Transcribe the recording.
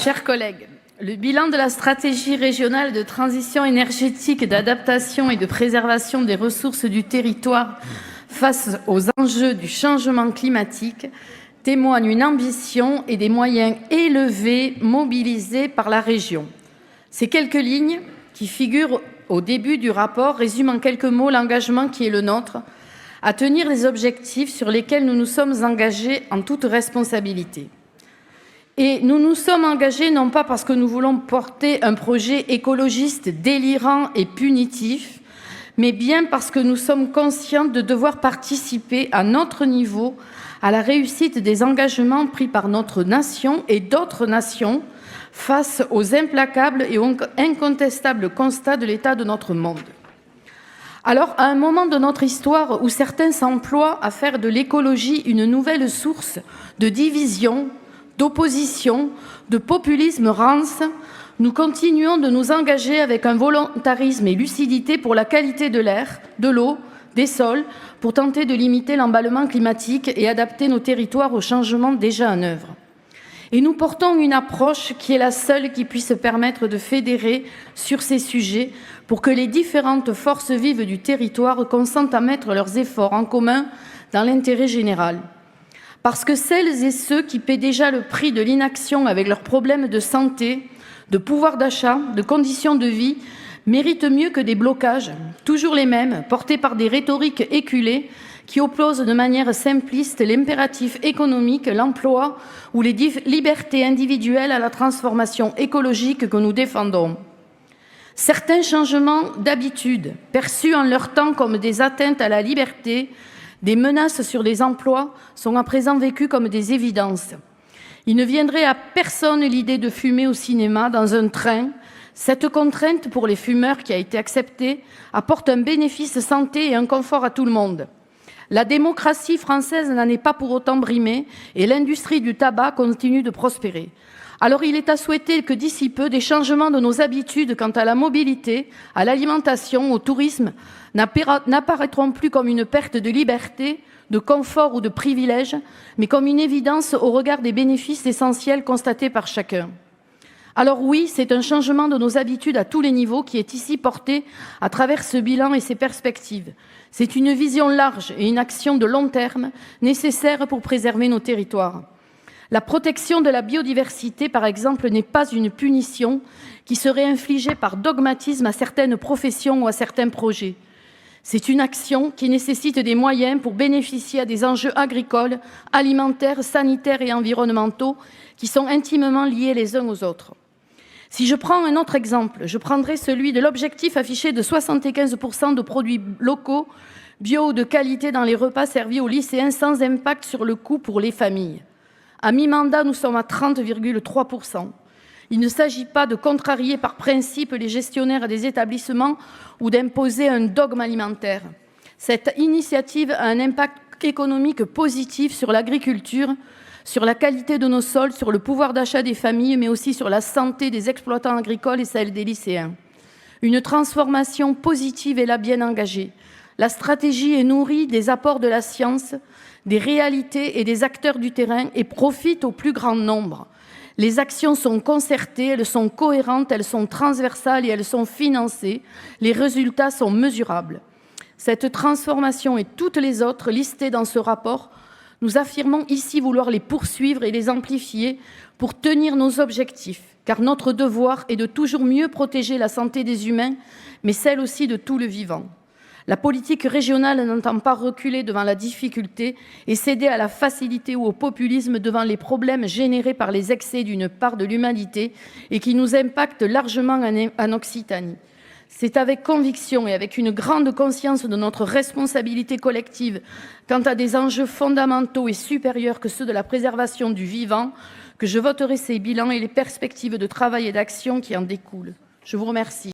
Chers collègues, le bilan de la stratégie régionale de transition énergétique, d'adaptation et de préservation des ressources du territoire face aux enjeux du changement climatique témoigne une ambition et des moyens élevés mobilisés par la région. Ces quelques lignes qui figurent au début du rapport résument en quelques mots l'engagement qui est le nôtre à tenir les objectifs sur lesquels nous nous sommes engagés en toute responsabilité. Et nous nous sommes engagés non pas parce que nous voulons porter un projet écologiste délirant et punitif, mais bien parce que nous sommes conscients de devoir participer à notre niveau à la réussite des engagements pris par notre nation et d'autres nations face aux implacables et incontestables constats de l'état de notre monde. Alors, à un moment de notre histoire où certains s'emploient à faire de l'écologie une nouvelle source de division, d'opposition, de populisme rance, nous continuons de nous engager avec un volontarisme et lucidité pour la qualité de l'air, de l'eau, des sols, pour tenter de limiter l'emballement climatique et adapter nos territoires aux changements déjà en œuvre. Et nous portons une approche qui est la seule qui puisse permettre de fédérer sur ces sujets pour que les différentes forces vives du territoire consentent à mettre leurs efforts en commun dans l'intérêt général. Parce que celles et ceux qui paient déjà le prix de l'inaction avec leurs problèmes de santé, de pouvoir d'achat, de conditions de vie, méritent mieux que des blocages, toujours les mêmes, portés par des rhétoriques éculées qui opposent de manière simpliste l'impératif économique, l'emploi ou les libertés individuelles à la transformation écologique que nous défendons. Certains changements d'habitude, perçus en leur temps comme des atteintes à la liberté, des menaces sur les emplois, sont à présent vécus comme des évidences. Il ne viendrait à personne l'idée de fumer au cinéma, dans un train. Cette contrainte pour les fumeurs qui a été acceptée apporte un bénéfice santé et un confort à tout le monde. La démocratie française n'en est pas pour autant brimée et l'industrie du tabac continue de prospérer. Alors il est à souhaiter que d'ici peu, des changements de nos habitudes quant à la mobilité, à l'alimentation, au tourisme n'apparaîtront plus comme une perte de liberté, de confort ou de privilège, mais comme une évidence au regard des bénéfices essentiels constatés par chacun. Alors oui, c'est un changement de nos habitudes à tous les niveaux qui est ici porté à travers ce bilan et ses perspectives. C'est une vision large et une action de long terme nécessaire pour préserver nos territoires. La protection de la biodiversité, par exemple, n'est pas une punition qui serait infligée par dogmatisme à certaines professions ou à certains projets. C'est une action qui nécessite des moyens pour bénéficier à des enjeux agricoles, alimentaires, sanitaires et environnementaux qui sont intimement liés les uns aux autres. Si je prends un autre exemple, je prendrai celui de l'objectif affiché de 75% de produits locaux, bio ou de qualité dans les repas servis aux lycéens sans impact sur le coût pour les familles. À mi-mandat, nous sommes à 30,3%. Il ne s'agit pas de contrarier par principe les gestionnaires des établissements ou d'imposer un dogme alimentaire. Cette initiative a un impact économique positif sur l'agriculture, sur la qualité de nos sols, sur le pouvoir d'achat des familles, mais aussi sur la santé des exploitants agricoles et celle des lycéens. Une transformation positive est là bien engagée. La stratégie est nourrie des apports de la science, des réalités et des acteurs du terrain et profite au plus grand nombre. Les actions sont concertées, elles sont cohérentes, elles sont transversales et elles sont financées. Les résultats sont mesurables. Cette transformation et toutes les autres listées dans ce rapport, nous affirmons ici vouloir les poursuivre et les amplifier pour tenir nos objectifs, car notre devoir est de toujours mieux protéger la santé des humains, mais celle aussi de tout le vivant. La politique régionale n'entend pas reculer devant la difficulté et céder à la facilité ou au populisme devant les problèmes générés par les excès d'une part de l'humanité et qui nous impactent largement en Occitanie. C'est avec conviction et avec une grande conscience de notre responsabilité collective quant à des enjeux fondamentaux et supérieurs que ceux de la préservation du vivant que je voterai ces bilans et les perspectives de travail et d'action qui en découlent. Je vous remercie.